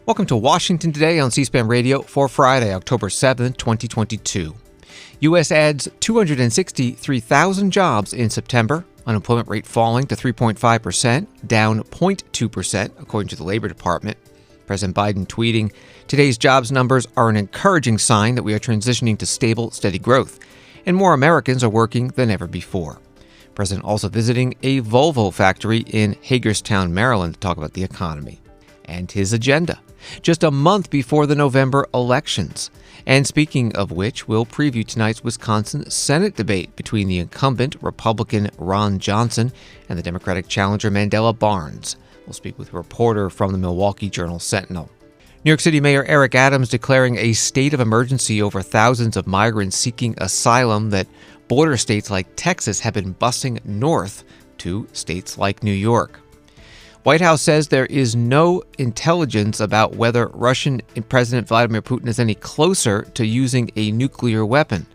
Welcome to Washington Today on C-SPAN Radio for Friday, October 7th, 2022. U.S. adds 263,000 jobs in September. Unemployment rate falling to 3.5%, down 0.2%, according to the Labor Department. President Biden tweeting, "Today's jobs numbers are an encouraging sign that we are transitioning to stable, steady growth, and more Americans are working than ever before." President also visiting a Volvo factory in Hagerstown, Maryland, to talk about the economy. And his agenda, just a month before the November elections. And speaking of which, we'll preview tonight's Wisconsin Senate debate between the incumbent Republican Ron Johnson and the Democratic challenger Mandela Barnes. We'll speak with a reporter from the Milwaukee Journal-Sentinel. New York City Mayor Eric Adams declaring a state of emergency over thousands of migrants seeking asylum that border states like Texas have been busing north to states like New York. White House says there is no intelligence about whether Russian President Vladimir Putin is any closer to using a nuclear weapon.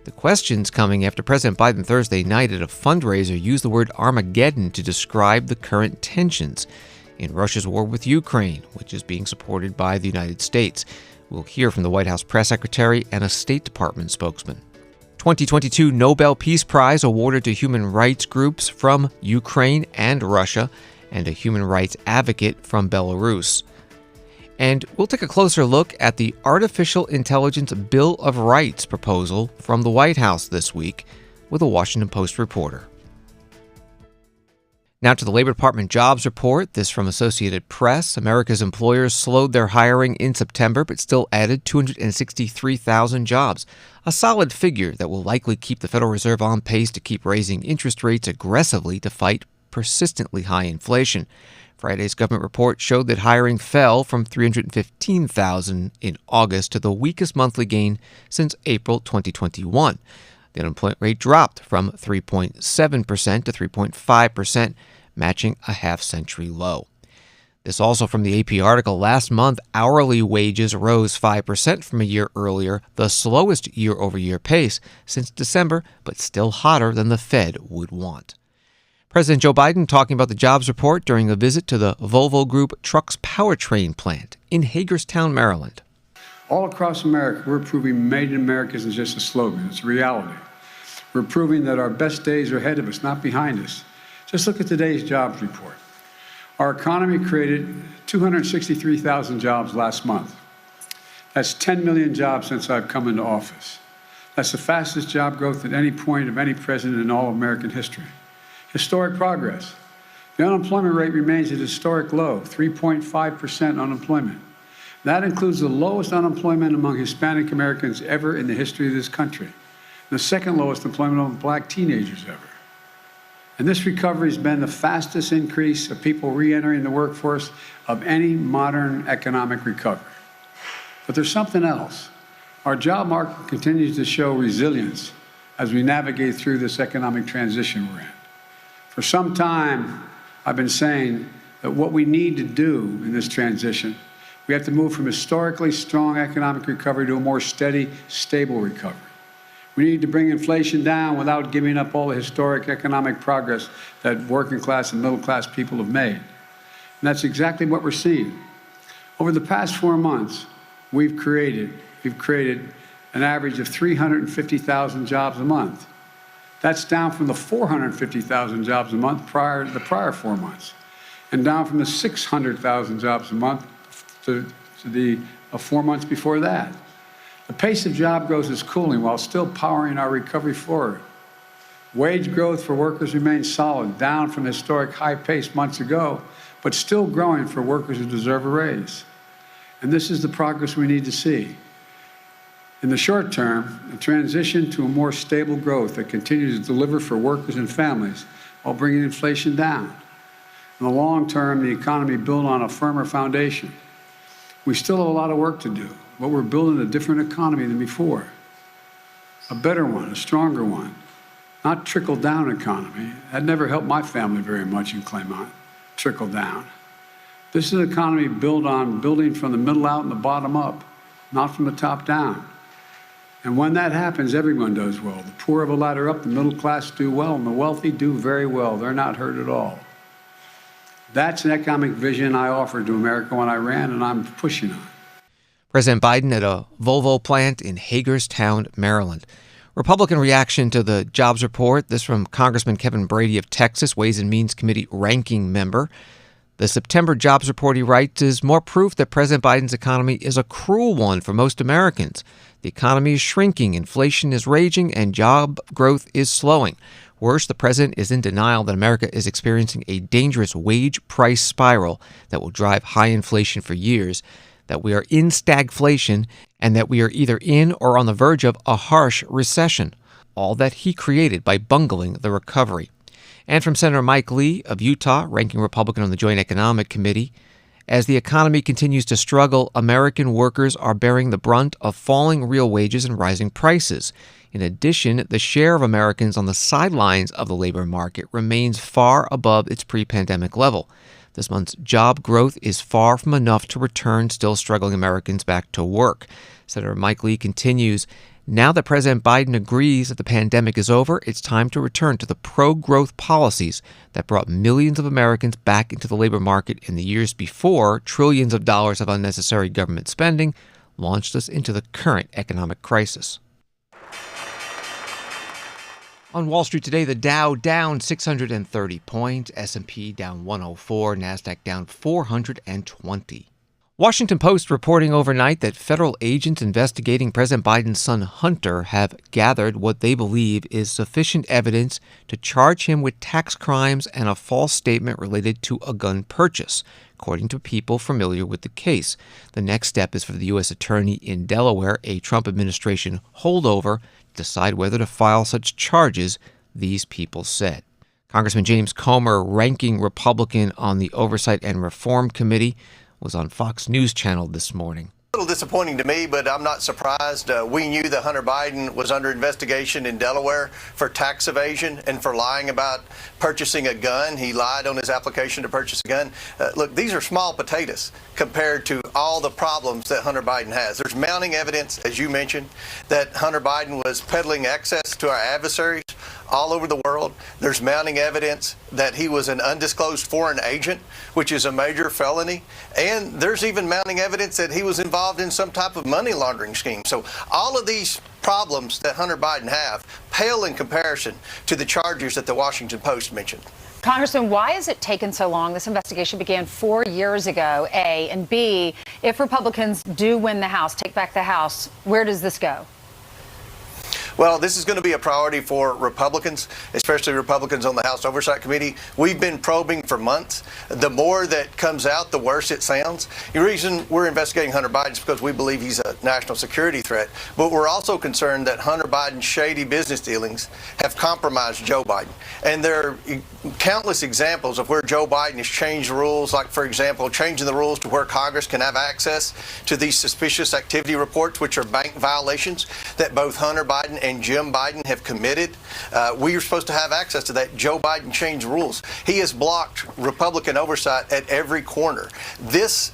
The question's coming after President Biden Thursday night at a fundraiser used the word Armageddon to describe the current tensions in Russia's war with Ukraine, which is being supported by the United States. We'll hear from the White House press secretary and a State Department spokesman. 2022 Nobel Peace Prize awarded to human rights groups from Ukraine and Russia, and a human rights advocate from Belarus. And we'll take a closer look at the Artificial Intelligence Bill of Rights proposal from the White House this week with a Washington Post reporter. Now to the Labor Department jobs report. This from Associated Press. America's employers slowed their hiring in September, but still added 263,000 jobs, a solid figure that will likely keep the Federal Reserve on pace to keep raising interest rates aggressively to fight persistently high inflation. Friday's government report showed that hiring fell from 315,000 in August to the weakest monthly gain since April 2021. The unemployment rate dropped from 3.7% to 3.5%, matching a half-century low. This also from the AP article. Last month, hourly wages rose 5% from a year earlier, the slowest year-over-year pace since December, but still hotter than the Fed would want. President Joe Biden talking about the jobs report during a visit to the Volvo Group Trucks powertrain plant in Hagerstown, Maryland. All across America, we're proving Made in America isn't just a slogan, it's a reality. We're proving that our best days are ahead of us, not behind us. Just look at today's jobs report. Our economy created 263,000 jobs last month. That's 10 million jobs since I've come into office. That's the fastest job growth at any point of any president in all of American history. Historic progress. The unemployment rate remains at a historic low, 3.5% unemployment. That includes the lowest unemployment among Hispanic Americans ever in the history of this country, the second lowest employment among black teenagers ever. And this recovery has been the fastest increase of people re-entering the workforce of any modern economic recovery. But there's something else. Our job market continues to show resilience as we navigate through this economic transition we're in. For some time, I've been saying that what we need to do in this transition, we have to move from historically strong economic recovery to a more steady, stable recovery. We need to bring inflation down without giving up all the historic economic progress that working class and middle class people have made. And that's exactly what we're seeing. Over the past 4 months, we've created an average of 350,000 jobs a month. That's down from the 450,000 jobs a month the prior 4 months, and down from the 600,000 jobs a month to the 4 months before that. The pace of job growth is cooling while still powering our recovery forward. Wage growth for workers remains solid, down from the historic high pace months ago, but still growing for workers who deserve a raise. And this is the progress we need to see. In the short term, a transition to a more stable growth that continues to deliver for workers and families while bringing inflation down. In the long term, the economy built on a firmer foundation. We still have a lot of work to do, but we're building a different economy than before. A better one, a stronger one, not trickle-down economy. That never helped my family very much in Claymont, trickle down. This is an economy built on building from the middle out and the bottom up, not from the top down. And when that happens, everyone does well. The poor have a ladder up, the middle class do well, and the wealthy do very well. They're not hurt at all. That's an economic vision I offered to America when I ran, and I'm pushing on. President Biden at a Volvo plant in Hagerstown, Maryland. Republican reaction to the jobs report. This from Congressman Kevin Brady of Texas, Ways and Means Committee ranking member. The September jobs report, he writes, is more proof that President Biden's economy is a cruel one for most Americans. The economy is shrinking, inflation is raging, and job growth is slowing. Worse, the president is in denial that America is experiencing a dangerous wage price spiral that will drive high inflation for years, that we are in stagflation, and that we are either in or on the verge of a harsh recession. All that he created by bungling the recovery. And from Senator Mike Lee of Utah, ranking Republican on the Joint Economic Committee, as the economy continues to struggle, American workers are bearing the brunt of falling real wages and rising prices. In addition, the share of Americans on the sidelines of the labor market remains far above its pre-pandemic level. This month's job growth is far from enough to return still struggling Americans back to work. Senator Mike Lee continues, now that President Biden agrees that the pandemic is over, it's time to return to the pro-growth policies that brought millions of Americans back into the labor market in the years before trillions of dollars of unnecessary government spending launched us into the current economic crisis. On Wall Street today, the Dow down 630 points, S&P down 104, NASDAQ down 420. Washington Post reporting overnight that federal agents investigating President Biden's son Hunter have gathered what they believe is sufficient evidence to charge him with tax crimes and a false statement related to a gun purchase, according to people familiar with the case. The next step is for the U.S. Attorney in Delaware, a Trump administration holdover, to decide whether to file such charges, these people said. Congressman James Comer, ranking Republican on the Oversight and Reform Committee, was on Fox News Channel this morning. A little disappointing to me, but I'm not surprised. We knew that Hunter Biden was under investigation in Delaware for tax evasion and for lying about purchasing a gun. He lied on his application to purchase a gun. Look, these are small potatoes compared to all the problems that Hunter Biden has. There's mounting evidence, as you mentioned, that Hunter Biden was peddling access to our adversaries all over the world. There's mounting evidence that he was an undisclosed foreign agent, which is a major felony. And there's even mounting evidence that he was involved in some type of money laundering scheme. So all of these problems that Hunter Biden have pale in comparison to the charges that the Washington Post mentioned. Congressman, why has it taken so long? This investigation began 4 years ago, A. And B, if Republicans do win the House, take back the House, where does this go? Well, this is going to be a priority for Republicans, especially Republicans on the House Oversight Committee. We've been probing for months. The more that comes out, the worse it sounds. The reason we're investigating Hunter Biden is because we believe he's a national security threat. But we're also concerned that Hunter Biden's shady business dealings have compromised Joe Biden. And there are countless examples of where Joe Biden has changed rules, like, for example, changing the rules to where Congress can have access to these suspicious activity reports, which are bank violations that both Hunter Biden and Jim Biden have committed. We are supposed to have access to that. Joe Biden changed rules. He has blocked Republican oversight at every corner. This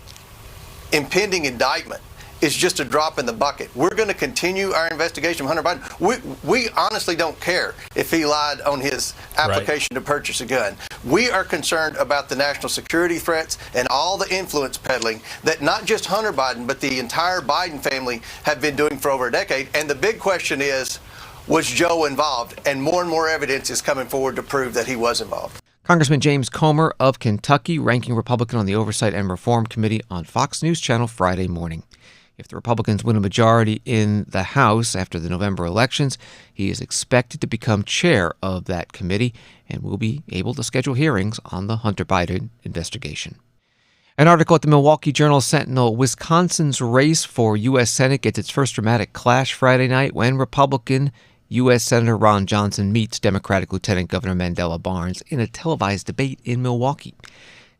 impending indictment is just a drop in the bucket. We're going to continue our investigation of Hunter Biden. We honestly don't care if he lied on his application to purchase a gun. We are concerned about the national security threats and all the influence peddling that not just Hunter Biden, but the entire Biden family have been doing for over a decade. And the big question is, was Joe involved? And more evidence is coming forward to prove that he was involved. Congressman James Comer of Kentucky, ranking Republican on the Oversight and Reform Committee, on Fox News Channel Friday morning. If the Republicans win a majority in the House after the November elections, he is expected to become chair of that committee and will be able to schedule hearings on the Hunter Biden investigation. An article at the Milwaukee Journal-Sentinel, Wisconsin's race for U.S. Senate gets its first dramatic clash Friday night when Republican U.S. Senator Ron Johnson meets Democratic Lieutenant Governor Mandela Barnes in a televised debate in Milwaukee.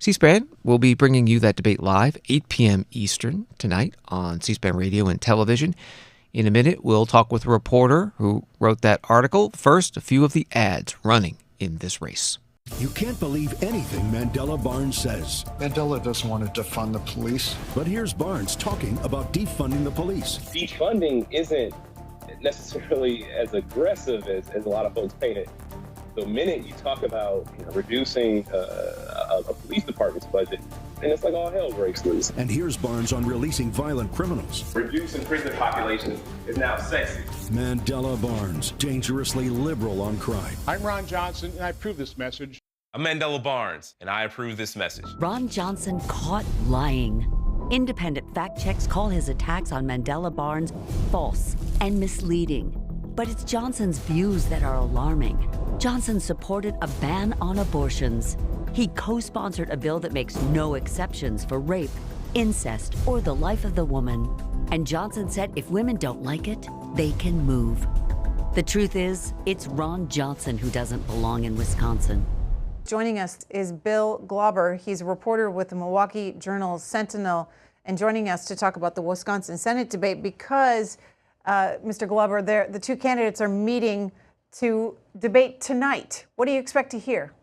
C-SPAN will be bringing you that debate live, 8 p.m. Eastern tonight on C-SPAN radio and television. In a minute, we'll talk with a reporter who wrote that article. First, a few of the ads running in this race. You can't believe anything Mandela Barnes says. Mandela doesn't want to defund the police. But here's Barnes talking about defunding the police. Defunding isn't necessarily as aggressive as a lot of folks paint it. The minute you talk about reducing a police department's budget, and it's like all hell breaks loose. And here's Barnes on releasing violent criminals. Reducing prison population is now sexy. Mandela Barnes, dangerously liberal on crime. I'm Ron Johnson, and I approve this message. I'm Mandela Barnes, and I approve this message. Ron Johnson caught lying. Independent fact checks call his attacks on Mandela Barnes false and misleading. But it's Johnson's views that are alarming. Johnson supported a ban on abortions. He co-sponsored a bill that makes no exceptions for rape, incest, or the life of the woman. And Johnson said if women don't like it, they can move. The truth is, it's Ron Johnson who doesn't belong in Wisconsin. Joining us is Bill Glauber. He's a reporter with the Milwaukee Journal-Sentinel, and joining us to talk about the Wisconsin Senate debate because, Mr. Glauber, the two candidates are meeting to debate tonight. What do you expect to hear?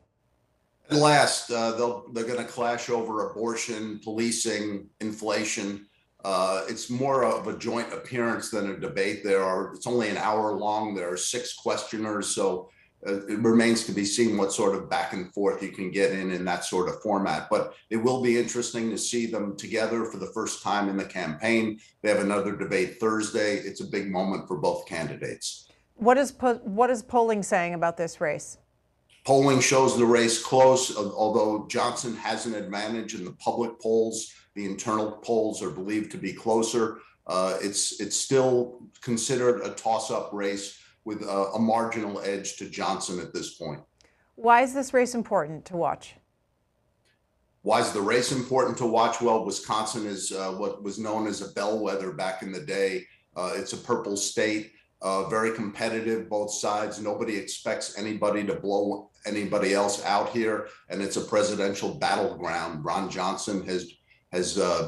At last, they're going to clash over abortion, policing, inflation. It's more of a joint appearance than a debate. It's only an hour long. There are 6 questioners, so it remains to be seen what sort of back and forth you can get in that sort of format. But it will be interesting to see them together for the first time in the campaign. They have another debate Thursday. It's a big moment for both candidates. What is polling saying about this race? Polling shows the race close, although Johnson has an advantage in the public polls. The internal polls are believed to be closer. It's still considered a toss-up race with a marginal edge to Johnson at this point. Why is this race important to watch? Why is the race important to watch? Well, Wisconsin is what was known as a bellwether back in the day. It's a purple state, very competitive, both sides. Nobody expects anybody to blow anybody else out here, and it's a presidential battleground. Ron Johnson has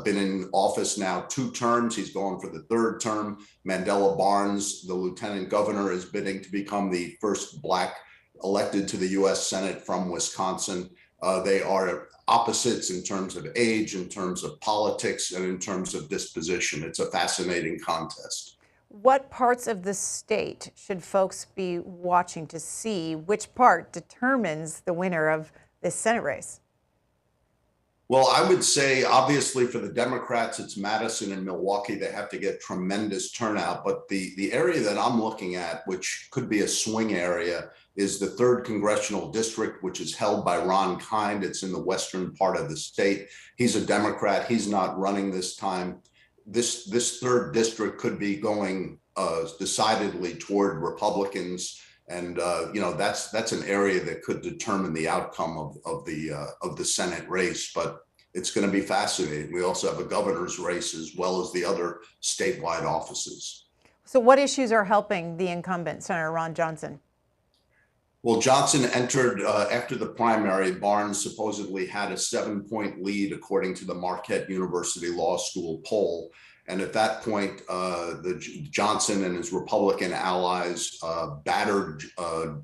been in office now 2 terms. He's going for the 3rd term. Mandela Barnes, the lieutenant governor, is bidding to become the first Black elected to the U.S. Senate from Wisconsin. They are opposites in terms of age, in terms of politics, and in terms of disposition. It's a fascinating contest. What parts of the state should folks be watching to see? Which part determines the winner of this Senate race? Well, I would say, obviously, for the Democrats, it's Madison and Milwaukee. They have to get tremendous turnout. But the area that I'm looking at, which could be a swing area, is the 3rd Congressional District, which is held by Ron Kind. It's in the western part of the state. He's a Democrat. He's not running this time. This 3rd district could be going decidedly toward Republicans. And that's an area that could determine the outcome of the Senate race. But it's going to be fascinating. We also have a governor's race as well as the other statewide offices. So what issues are helping the incumbent, Senator Ron Johnson? Well, Johnson entered after the primary. Barnes supposedly had a 7-point lead, according to the Marquette University Law School poll. And at that point, Johnson and his Republican allies battered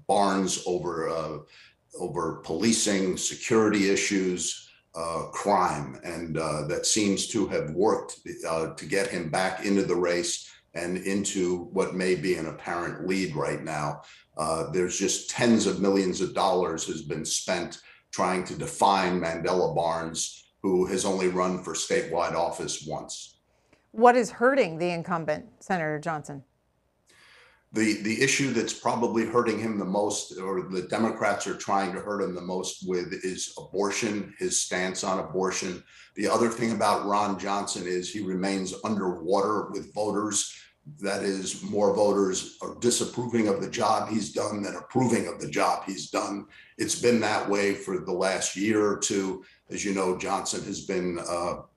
Barnes over policing, security issues, crime. And that seems to have worked to get him back into the race and into what may be an apparent lead right now. There's just tens of millions of dollars has been spent trying to define Mandela Barnes, who has only run for statewide office once. What is hurting the incumbent, Senator Johnson? The issue that's probably hurting him the most, or the Democrats are trying to hurt him the most with, is abortion, his stance on abortion. The other thing about Ron Johnson is he remains underwater with voters. That is, more voters are disapproving of the job he's done than approving of the job he's done. It's been that way for the last year or two. As you know, Johnson has been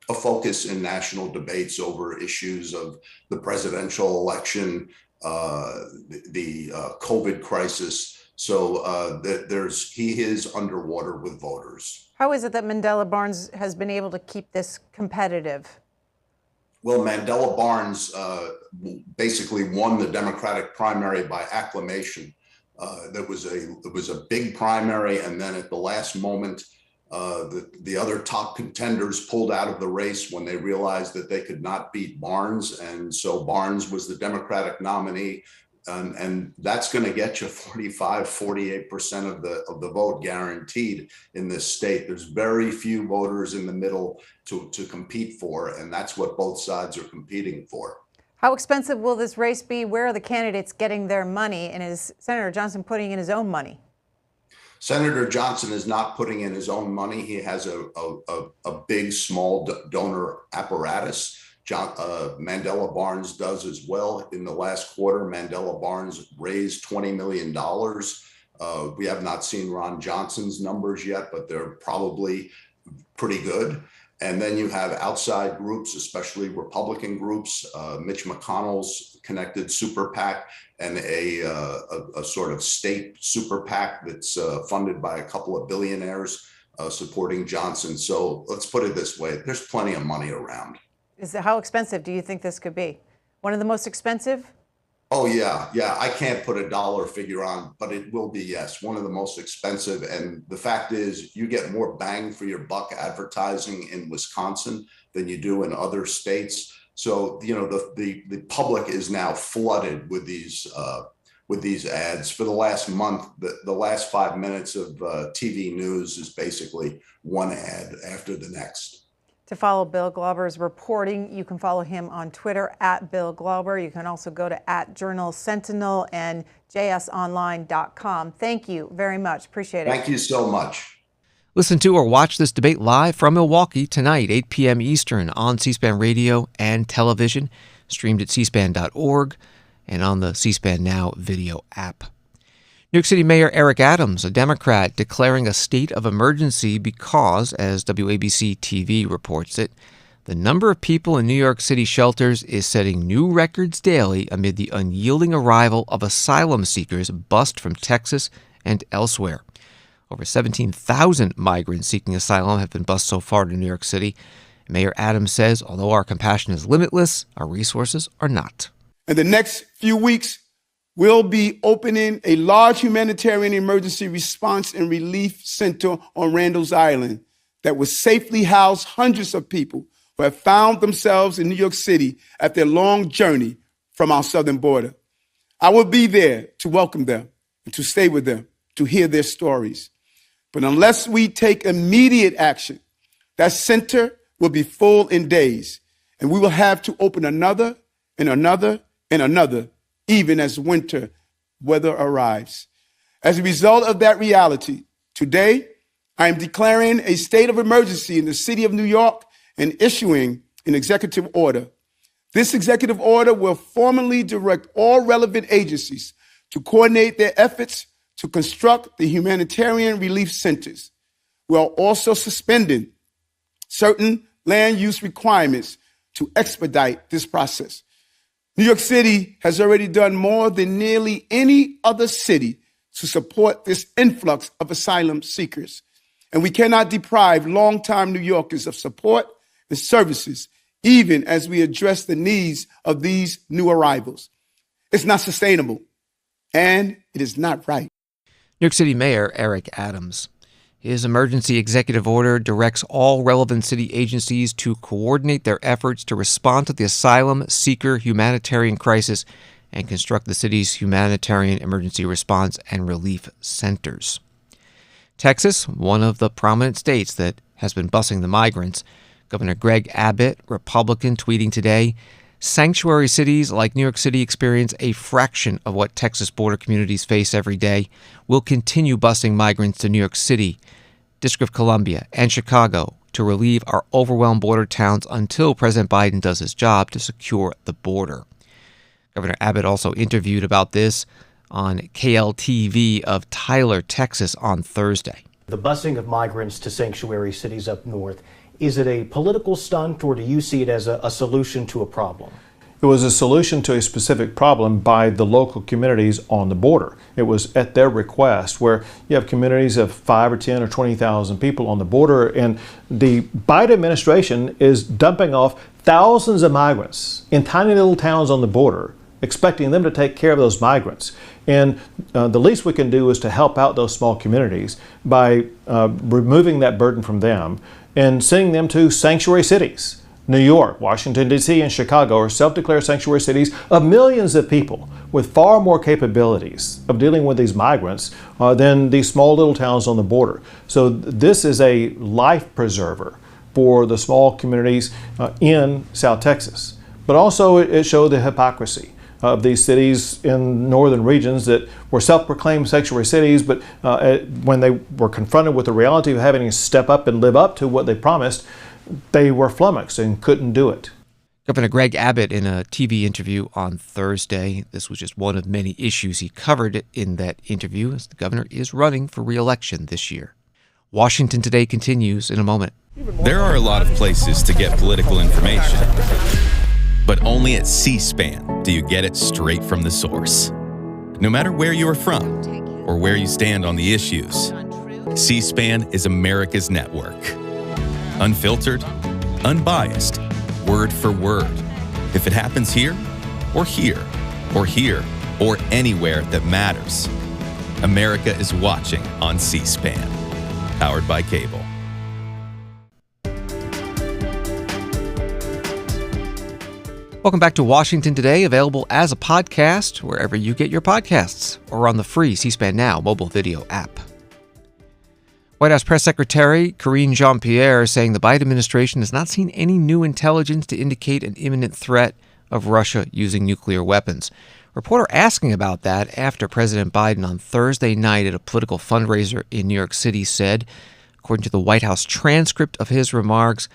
a focus in national debates over issues of the presidential election, the COVID crisis. So he is underwater with voters. How is it that Mandela Barnes has been able to keep this competitive? Well, Mandela Barnes basically won the Democratic primary by acclamation. It was a big primary, and then at the last moment, the other top contenders pulled out of the race when they realized that they could not beat Barnes, and so Barnes was the Democratic nominee. And that's going to get you 45-48% of the vote guaranteed in this state. There's very few voters in the middle to compete for, and that's what both sides are competing for. How expensive will this race be? Where are the candidates getting their money? And is Senator Johnson putting in his own money? Senator Johnson is not putting in his own money. He has a big, small donor apparatus. Mandela Barnes does as well. In the last quarter, Mandela Barnes raised $20 million. We have not seen Ron Johnson's numbers yet, but they're probably pretty good. And then you have outside groups, especially Republican groups, Mitch McConnell's connected super PAC, and a sort of state super PAC that's funded by a couple of billionaires supporting Johnson. So let's put it this way, there's plenty of money around. How expensive do you think this could be? One of the most expensive? Oh, yeah. I can't put a dollar figure on, but it will be, yes, one of the most expensive. And the fact is, you get more bang for your buck advertising in Wisconsin than you do in other states. So, the public is now flooded with these ads. For the last month, the last 5 minutes of TV news is basically one ad after the next. To follow Bill Glauber's reporting, you can follow him on Twitter @Bill Glauber. You can also go to @Journal-Sentinel and jsonline.com. Thank you very much. Appreciate it. Thank you so much. Listen to or watch this debate live from Milwaukee tonight, 8 p.m. Eastern on C-SPAN radio and television, streamed at cspan.org and on the C-SPAN Now video app. New York City Mayor Eric Adams, a Democrat, declaring a state of emergency because, as WABC TV reports it, the number of people in New York City shelters is setting new records daily amid the unyielding arrival of asylum seekers bussed from Texas and elsewhere. Over 17,000 migrants seeking asylum have been bussed so far to New York City. Mayor Adams says, although our compassion is limitless, our resources are not. In the next few weeks, we'll be opening a large humanitarian emergency response and relief center on Randall's Island that will safely house hundreds of people who have found themselves in New York City at their long journey from our southern border. I will be there to welcome them and to stay with them, to hear their stories. But unless we take immediate action, that center will be full in days, and we will have to open another and another and another, even as winter weather arrives. As a result of that reality, today, I am declaring a state of emergency in the city of New York and issuing an executive order. This executive order will formally direct all relevant agencies to coordinate their efforts to construct the humanitarian relief centers, while also suspending certain land use requirements to expedite this process. New York City has already done more than nearly any other city to support this influx of asylum seekers. And we cannot deprive longtime New Yorkers of support and services, even as we address the needs of these new arrivals. It's not sustainable, and it is not right. New York City Mayor Eric Adams. His emergency executive order directs all relevant city agencies to coordinate their efforts to respond to the asylum seeker humanitarian crisis and construct the city's humanitarian emergency response and relief centers. Texas, one of the prominent states that has been busing the migrants, Governor Greg Abbott, Republican, tweeting today, sanctuary cities like New York City experience a fraction of what Texas border communities face every day. We'll continue busing migrants to New York City, District of Columbia, and Chicago to relieve our overwhelmed border towns until President Biden does his job to secure the border. Governor Abbott also interviewed about this on KLTV of Tyler, Texas on Thursday. The busing of migrants to sanctuary cities up north, is it a political stunt, or do you see it as a solution to a problem? It was a solution to a specific problem by the local communities on the border. It was at their request, where you have communities of 5 or 10 or 20,000 people on the border, and the Biden administration is dumping off thousands of migrants in tiny little towns on the border, expecting them to take care of those migrants. And the least we can do is to help out those small communities by removing that burden from them and sending them to sanctuary cities New York, Washington, D.C., and Chicago are self-declared sanctuary cities of millions of people with far more capabilities of dealing with these migrants than these small little towns on the border. So this is a life preserver for the small communities in South Texas. But also it showed the hypocrisy of these cities in northern regions that were self-proclaimed sanctuary cities, but when they were confronted with the reality of having to step up and live up to what they promised, they were flummoxed and couldn't do it. Governor Greg Abbott in a TV interview on Thursday. This was just one of many issues he covered in that interview, as the governor is running for re-election this year. Washington Today continues in a moment. There are a lot of places to get political information, but only at C-SPAN do you get it straight from the source. No matter where you are from or where you stand on the issues, C-SPAN is America's network. Unfiltered, unbiased, word for word. If it happens here, or here, or here, or anywhere that matters, America is watching on C-SPAN, powered by cable. Welcome back to Washington Today, available as a podcast wherever you get your podcasts or on the free C-SPAN Now mobile video app. White House Press Secretary Karine Jean-Pierre saying the Biden administration has not seen any new intelligence to indicate an imminent threat of Russia using nuclear weapons. Reporter asking about that after President Biden on Thursday night at a political fundraiser in New York City said, according to the White House transcript of his remarks,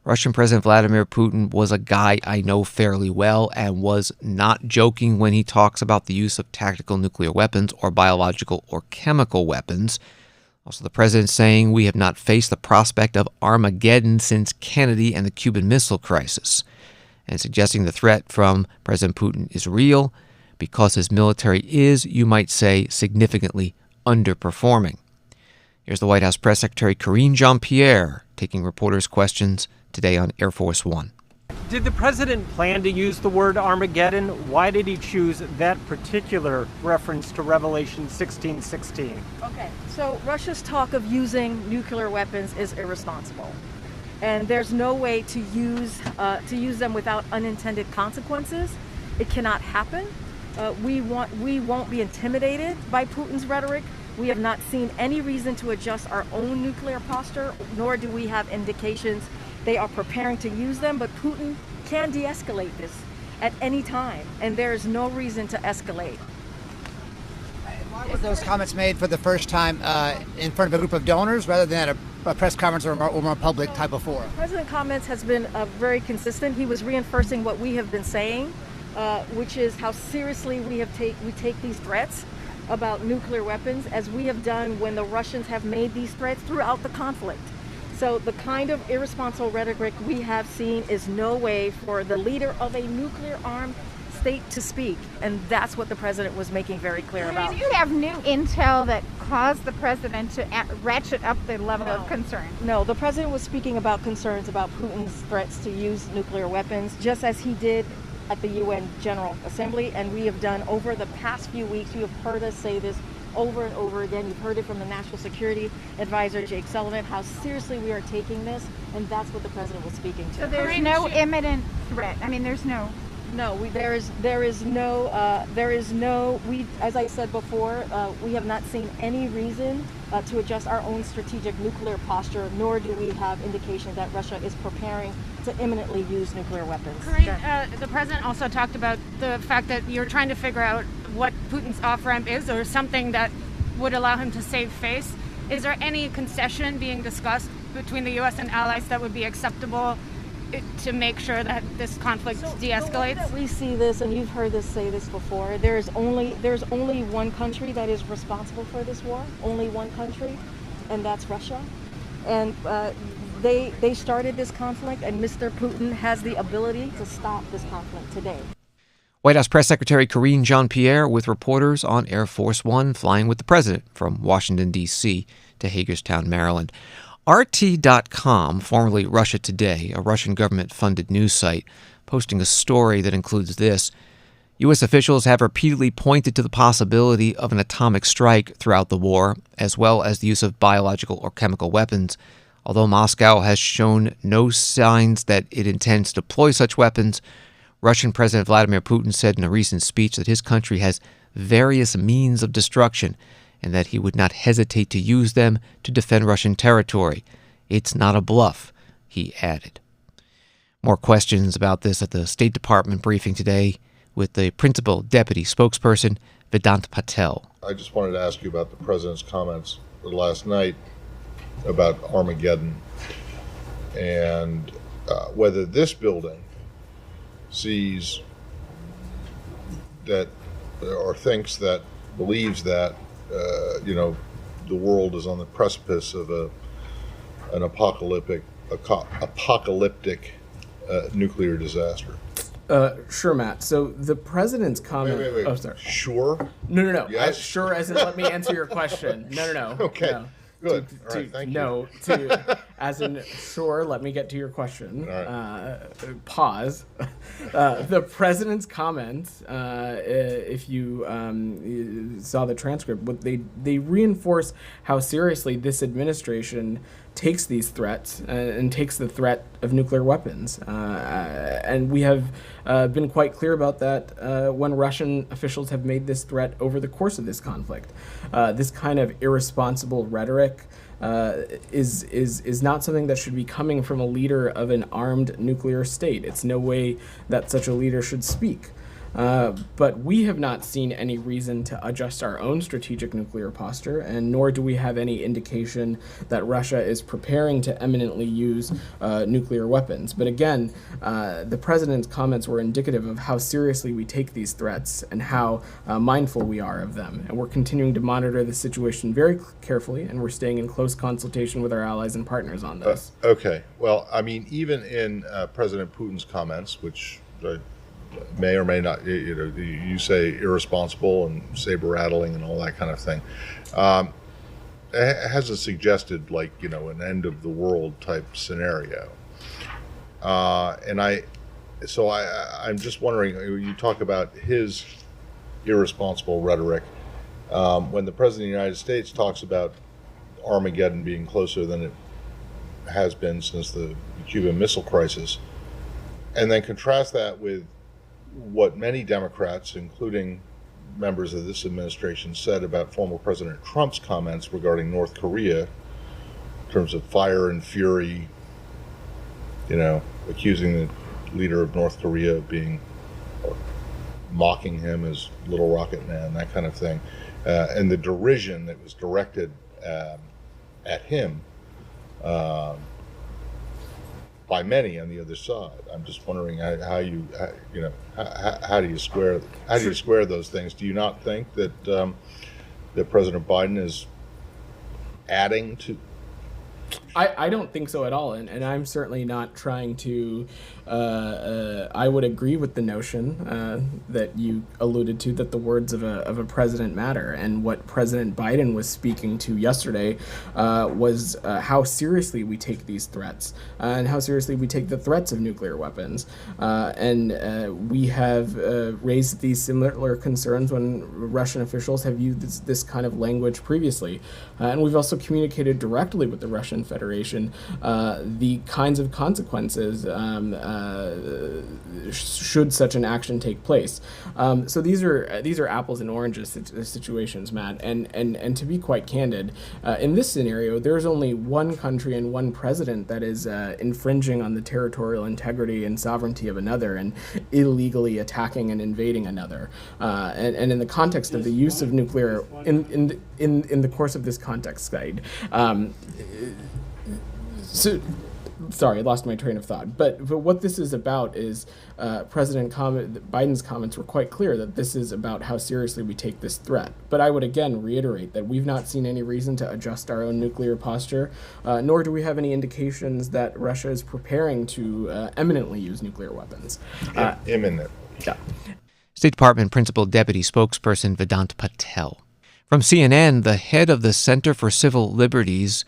Russian President Vladimir Putin was a guy I know fairly well and was not joking when he talks about the use of tactical nuclear weapons or biological or chemical weapons. Also, the president saying we have not faced the prospect of Armageddon since Kennedy and the Cuban Missile Crisis, and suggesting the threat from President Putin is real because his military is, you might say, significantly underperforming. Here's the White House Press Secretary Karine Jean-Pierre taking reporters' questions today on Air Force One. Did the president plan to use the word Armageddon? Why did he choose that particular reference to Revelation 16:16? Okay, so Russia's talk of using nuclear weapons is irresponsible, and there's no way to use them without unintended consequences. It cannot happen. We won't be intimidated by Putin's rhetoric. We have not seen any reason to adjust our own nuclear posture, nor do we have indications they are preparing to use them, but Putin can de-escalate this at any time, and there is no reason to escalate. Why were those comments made for the first time in front of a group of donors rather than at a press conference or more public type of forum? President comments has been very consistent. He was reinforcing what we have been saying, which is how seriously we take these threats about nuclear weapons, as we have done when the Russians have made these threats throughout the conflict. So the kind of irresponsible rhetoric we have seen is no way for the leader of a nuclear-armed state to speak, and that's what the president was making very clear about. Do you have new intel that caused the president to ratchet up the level of concern? No, the president was speaking about concerns about Putin's threats to use nuclear weapons, just as he did at the UN General Assembly, and we have done over the past few weeks. You have heard us say this over and over again. You've heard it from the National Security Advisor, Jake Sullivan, how seriously we are taking this, and that's what the president was speaking to. So there's no imminent threat. I mean, there's no. No, there is no, as I said before, we have not seen any reason to adjust our own strategic nuclear posture, nor do we have indication that Russia is preparing to imminently use nuclear weapons. The president also talked about the fact that you're trying to figure out what Putin's off-ramp is, or something that would allow him to save face. Is there any concession being discussed between the U.S. and allies that would be acceptable to make sure that this conflict de-escalates? That we see this, and you've heard us say this before, there's only one country that is responsible for this war, only one country, and that's Russia. And they started this conflict, and Mr. Putin has the ability to stop this conflict today. White House Press Secretary Karine Jean-Pierre with reporters on Air Force One flying with the president from Washington, D.C. to Hagerstown, Maryland. RT.com, formerly Russia Today, a Russian government-funded news site, posting a story that includes this. U.S. officials have repeatedly pointed to the possibility of an atomic strike throughout the war, as well as the use of biological or chemical weapons, Although Moscow has shown no signs that it intends to deploy such weapons, Russian President Vladimir Putin said in a recent speech that his country has various means of destruction and that he would not hesitate to use them to defend Russian territory. It's not a bluff, he added. More questions about this at the State Department briefing today with the principal deputy spokesperson, Vedant Patel. I just wanted to ask you about the president's comments last night about Armageddon and whether this building sees that or thinks that, believes that, the world is on the precipice of an apocalyptic nuclear disaster. Sure, Matt. So the president's comment. Wait. Oh, sorry. Sure? No. Yes? Sure, as in let me answer your question. No. Okay. No. Good. All right. Thank you. As in, sure, let me get to your question. All right. Pause. The president's comments, if you saw the transcript, they reinforce how seriously this administration takes these threats and takes the threat of nuclear weapons. And we have been quite clear about that when Russian officials have made this threat over the course of this conflict. This kind of irresponsible rhetoric is not something that should be coming from a leader of an armed nuclear state. It's no way that such a leader should speak. But we have not seen any reason to adjust our own strategic nuclear posture, and nor do we have any indication that Russia is preparing to eminently use nuclear weapons. But again, the president's comments were indicative of how seriously we take these threats and how mindful we are of them. And we're continuing to monitor the situation very carefully, and we're staying in close consultation with our allies and partners on this. Okay. Well, I mean, even in President Putin's comments, which may or may not, you say irresponsible and saber rattling and all that kind of thing. It hasn't suggested an end of the world type scenario. I'm just wondering, you talk about his irresponsible rhetoric. When the President of the United States talks about Armageddon being closer than it has been since the Cuban Missile Crisis, and then contrast that with what many Democrats, including members of this administration, said about former President Trump's comments regarding North Korea in terms of fire and fury, accusing the leader of North Korea of mocking him as Little Rocket Man, that kind of thing, and the derision that was directed at him by many on the other side. I'm just wondering how do you square those things? Do you not think that that President Biden is adding to? I don't think so at all, and I'm certainly not trying to. I would agree with the notion that you alluded to, that the words of a president matter, and what President Biden was speaking to yesterday was how seriously we take these threats and how seriously we take the threats of nuclear weapons, and we have raised these similar concerns when Russian officials have used this kind of language previously, and we've also communicated directly with the Russian Federation the kinds of consequences should such an action take place. So these are apples and oranges situations, Matt. And to be quite candid, in this scenario, there's only one country and one president that is infringing on the territorial integrity and sovereignty of another and illegally attacking and invading another. And in the context of the use of nuclear, in the course of this context guide. Sorry, I lost my train of thought. But what this is about is President Biden's comments were quite clear that this is about how seriously we take this threat. But I would again reiterate that we've not seen any reason to adjust our own nuclear posture, nor do we have any indications that Russia is preparing to eminently use nuclear weapons. Imminent. Yeah. State Department Principal Deputy Spokesperson Vedant Patel. From CNN, the head of the Center for Civil Liberties,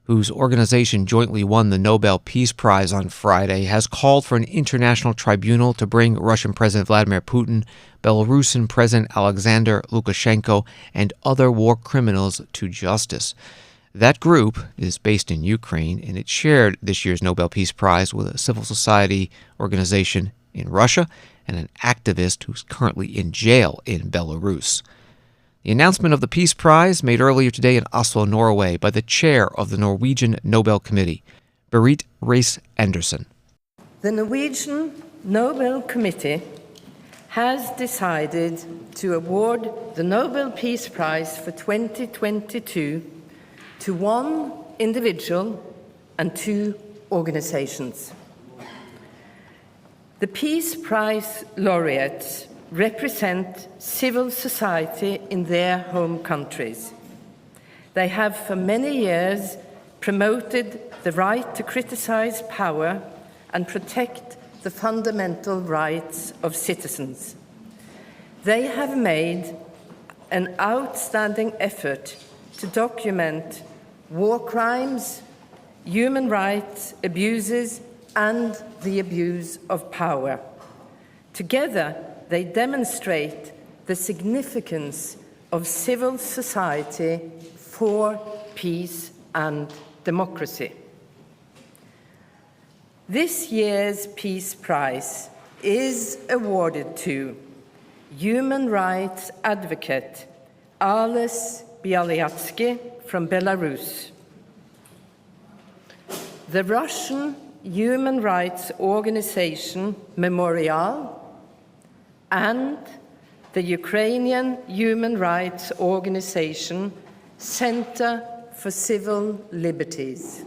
whose organization jointly won the Nobel Peace Prize on Friday, has called for an international tribunal to bring Russian President Vladimir Putin, Belarusian President Alexander Lukashenko, and other war criminals to justice. That group is based in Ukraine, and it shared this year's Nobel Peace Prize with a civil society organization in Russia and an activist who's currently in jail in Belarus. The announcement of the Peace Prize made earlier today in Oslo, Norway, by the chair of the Norwegian Nobel Committee, Berit Reiss-Andersen. The Norwegian Nobel Committee has decided to award the Nobel Peace Prize for 2022 to one individual and two organizations. The Peace Prize laureates represent civil society in their home countries. They have for many years promoted the right to criticize power and protect the fundamental rights of citizens. They have made an outstanding effort to document war crimes, human rights abuses, and the abuse of power. Together, they demonstrate the significance of civil society for peace and democracy. This year's Peace Prize is awarded to human rights advocate Ales Bialyatsky from Belarus, the Russian human rights organization Memorial, and the Ukrainian human rights organization Center for Civil Liberties.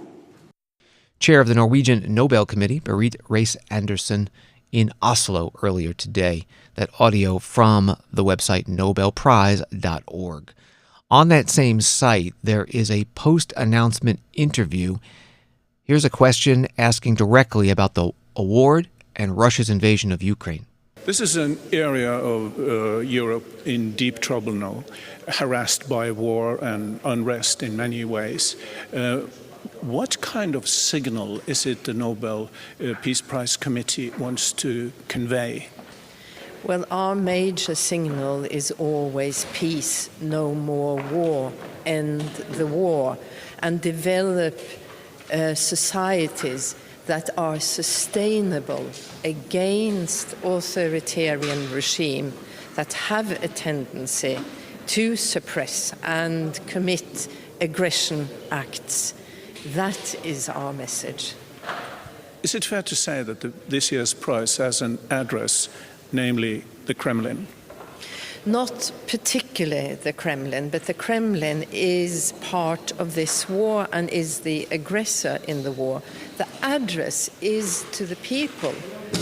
Chair of the Norwegian Nobel Committee, Berit Reiss-Andersen, in Oslo earlier today. That audio from the website nobelprize.org. On that same site, there is a post-announcement interview. Here's a question asking directly about the award and Russia's invasion of Ukraine. This is an area of Europe in deep trouble now, harassed by war and unrest in many ways. What kind of signal is it the Nobel Peace Prize Committee wants to convey? Well, our major signal is always peace, no more war, end the war, and develop societies that are sustainable against authoritarian regime that have a tendency to suppress and commit aggression acts. That is our message. Is it fair to say that this year's prize has an address, namely the Kremlin? Not particularly the Kremlin, but the Kremlin is part of this war and is the aggressor in the war. The address is to the people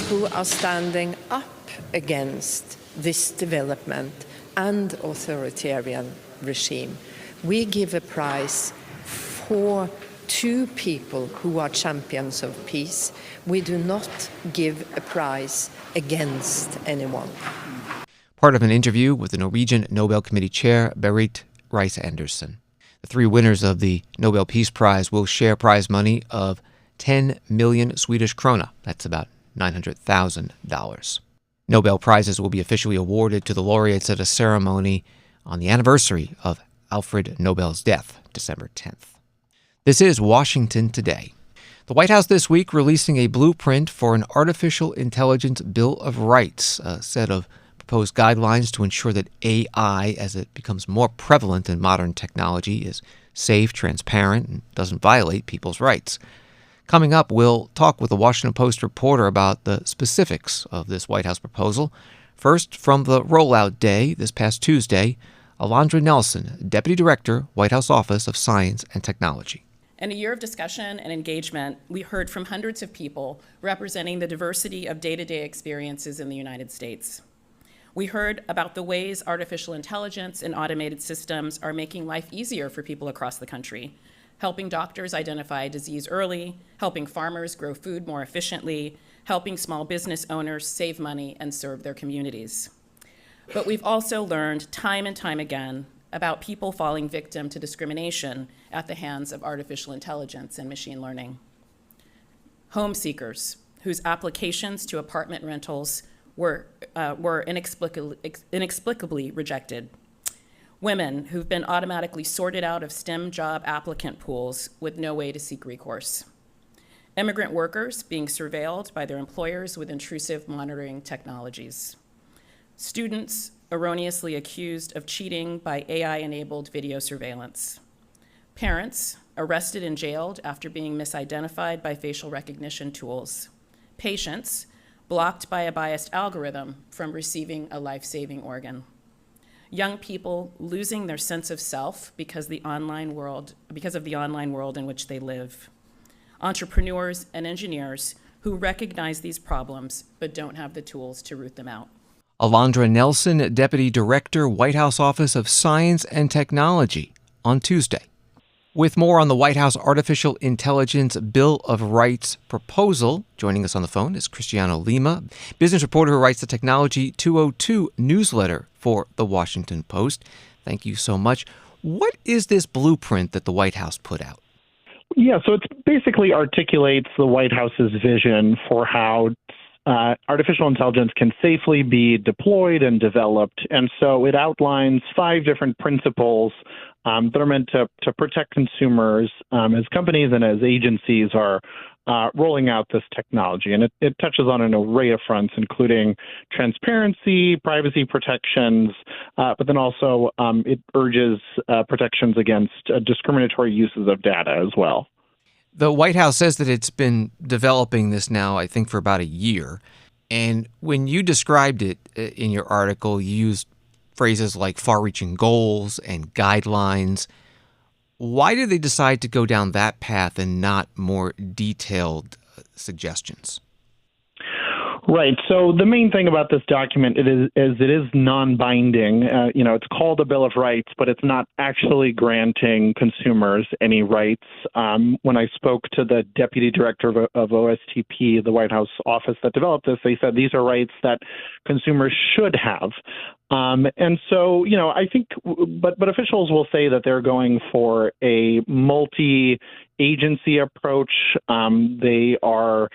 who are standing up against this development and authoritarian regime. We give a prize for two people who are champions of peace. We do not give a prize against anyone. Part of an interview with the Norwegian Nobel Committee chair, Berit Reiss-Andersen. The three winners of the Nobel Peace Prize will share prize money of 10 million Swedish krona. That's about $900,000. Nobel Prizes will be officially awarded to the laureates at a ceremony on the anniversary of Alfred Nobel's death, December 10th. This is Washington Today. The White House this week releasing a blueprint for an Artificial Intelligence Bill of Rights, a set of proposed guidelines to ensure that AI, as it becomes more prevalent in modern technology, is safe, transparent, and doesn't violate people's rights. Coming up, we'll talk with a Washington Post reporter about the specifics of this White House proposal. First, from the rollout day this past Tuesday, Alondra Nelson, Deputy Director, White House Office of Science and Technology. In a year of discussion and engagement, we heard from hundreds of people representing the diversity of day-to-day experiences in the United States. We heard about the ways artificial intelligence and automated systems are making life easier for people across the country, helping doctors identify disease early, helping farmers grow food more efficiently, helping small business owners save money and serve their communities. But we've also learned time and time again about people falling victim to discrimination at the hands of artificial intelligence and machine learning. Home seekers whose applications to apartment rentals were inexplicably rejected. women who've been automatically sorted out of STEM job applicant pools with no way to seek recourse, immigrant workers being surveilled by their employers with intrusive monitoring technologies, students erroneously accused of cheating by AI-enabled video surveillance, parents arrested and jailed after being misidentified by facial recognition tools, patients blocked by a biased algorithm from receiving a life-saving organ, young people losing their sense of self because of the online world in which they live, entrepreneurs and engineers who recognize these problems but don't have the tools to root them out. Alondra Nelson, Deputy Director, White House Office of Science and Technology, on Tuesday. With more on the White House Artificial Intelligence Bill of Rights proposal, joining us on the phone is Cristiano Lima, business reporter who writes the Technology 202 newsletter for The Washington Post. Thank you so much. What is this blueprint that the White House put out? Yeah, so it basically articulates the White House's vision for how artificial intelligence can safely be deployed and developed. And so it outlines 5 different principles that are meant to protect consumers as companies and as agencies are rolling out this technology. And it touches on an array of fronts, including transparency, privacy protections, but then also it urges protections against discriminatory uses of data as well. The White House says that it's been developing this now, I think, for about a year. And when you described it in your article, you used phrases like far-reaching goals and guidelines. Why did they decide to go down that path and not more detailed suggestions? Right. So the main thing about this document it is non-binding. It's called a Bill of Rights, but it's not actually granting consumers any rights. When I spoke to the deputy director of OSTP, the White House office that developed this, they said these are rights that consumers should have. And so, I think, but officials will say that they're going for a multi-agency approach. They are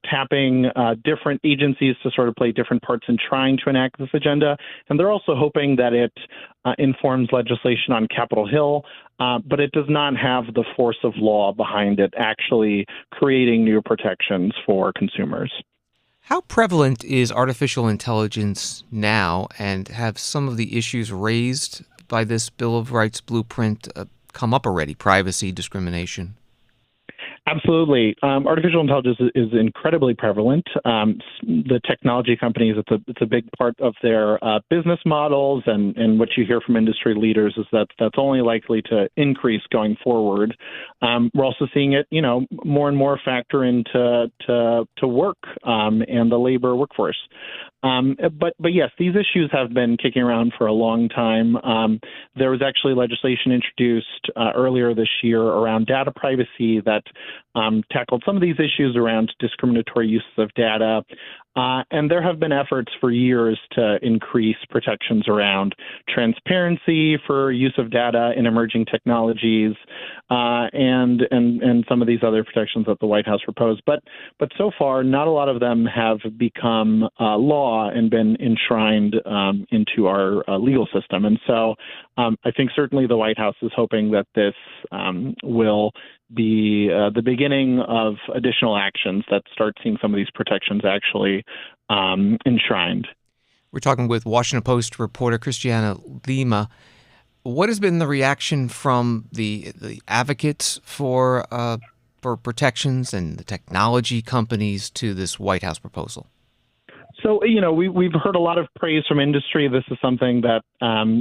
tapping different agencies to sort of play different parts in trying to enact this agenda. And they're also hoping that it informs legislation on Capitol Hill, but it does not have the force of law behind it actually creating new protections for consumers. How prevalent is artificial intelligence now, and have some of the issues raised by this Bill of Rights blueprint come up already? Privacy, discrimination? Absolutely. Artificial intelligence is incredibly prevalent. The technology companies, it's a big part of their business models, and what you hear from industry leaders is that that's only likely to increase going forward. We're also seeing it, more and more factor into work and the labor workforce. But yes, these issues have been kicking around for a long time. There was actually legislation introduced earlier this year around data privacy that tackled some of these issues around discriminatory uses of data. And there have been efforts for years to increase protections around transparency for use of data in emerging technologies, and some of these other protections that the White House proposed. But so far, not a lot of them have become law and been enshrined into our legal system. And so I think certainly the White House is hoping that this will be the beginning of additional actions that start seeing some of these protections actually enshrined. We're talking with Washington Post reporter Cristiano Lima. What has been the reaction from the advocates for protections and the technology companies to this White House proposal? So, we've heard a lot of praise from industry. This is something that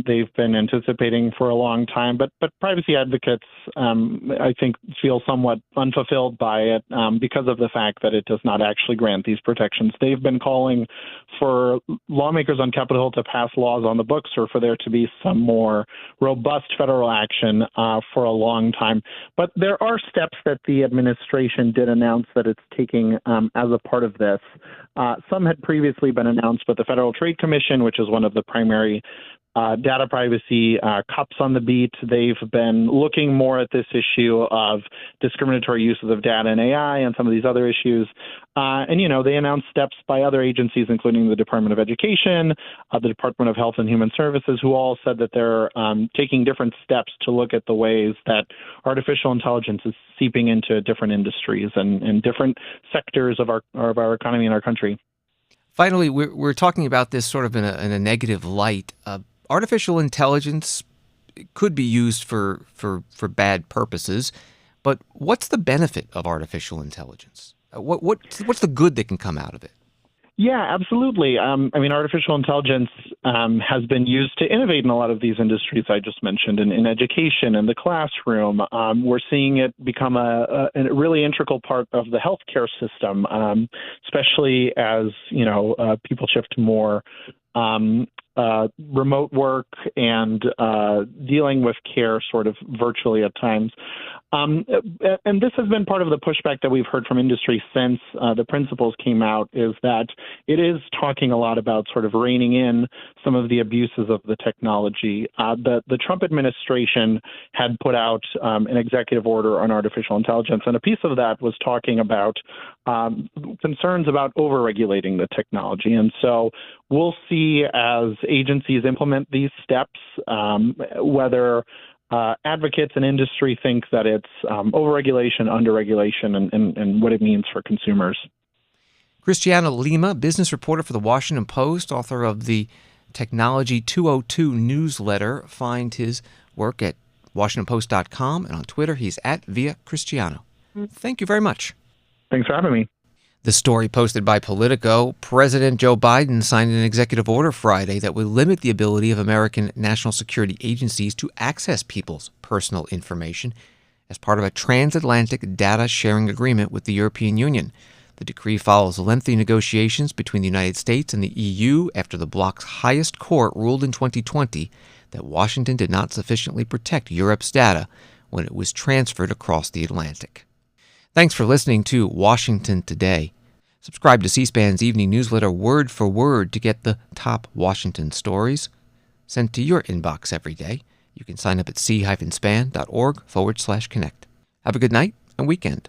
they've been anticipating for a long time. But privacy advocates, I think, feel somewhat unfulfilled by it because of the fact that it does not actually grant these protections. They've been calling for lawmakers on Capitol Hill to pass laws on the books or for there to be some more robust federal action for a long time. But there are steps that the administration did announce that it's taking as a part of this. Some had previously previously been announced, but the Federal Trade Commission, which is one of the primary data privacy cops on the beat, they've been looking more at this issue of discriminatory uses of data and AI and some of these other issues. And, they announced steps by other agencies, including the Department of Education, the Department of Health and Human Services, who all said that they're taking different steps to look at the ways that artificial intelligence is seeping into different industries and different sectors of our economy in our country. Finally, we're talking about this sort of in a negative light. Artificial intelligence could be used for bad purposes, but what's the benefit of artificial intelligence? What's the good that can come out of it? Yeah, absolutely. Artificial intelligence has been used to innovate in a lot of these industries I just mentioned, in education, in the classroom. We're seeing it become a really integral part of the healthcare system, especially as people shift more remote work and dealing with care sort of virtually at times. And this has been part of the pushback that we've heard from industry since the principles came out, is that it is talking a lot about sort of reining in some of the abuses of the technology. The Trump administration had put out an executive order on artificial intelligence, and a piece of that was talking about concerns about overregulating the technology. And so we'll see as agencies implement these steps, whether advocates and industry think that it's overregulation, underregulation, and what it means for consumers. Cristiano Lima, business reporter for The Washington Post, author of the Technology 202 newsletter. Find his work at WashingtonPost.com, and on Twitter he's at Via Cristiano. Thank you very much. Thanks for having me. The story posted by Politico, President Joe Biden signed an executive order Friday that would limit the ability of American national security agencies to access people's personal information as part of a transatlantic data sharing agreement with the European Union. The decree follows lengthy negotiations between the United States and the EU after the bloc's highest court ruled in 2020 that Washington did not sufficiently protect Europe's data when it was transferred across the Atlantic. Thanks for listening to Washington Today. Subscribe to C-SPAN's evening newsletter word for word to get the top Washington stories sent to your inbox every day. You can sign up at c-span.org/connect. Have a good night and weekend.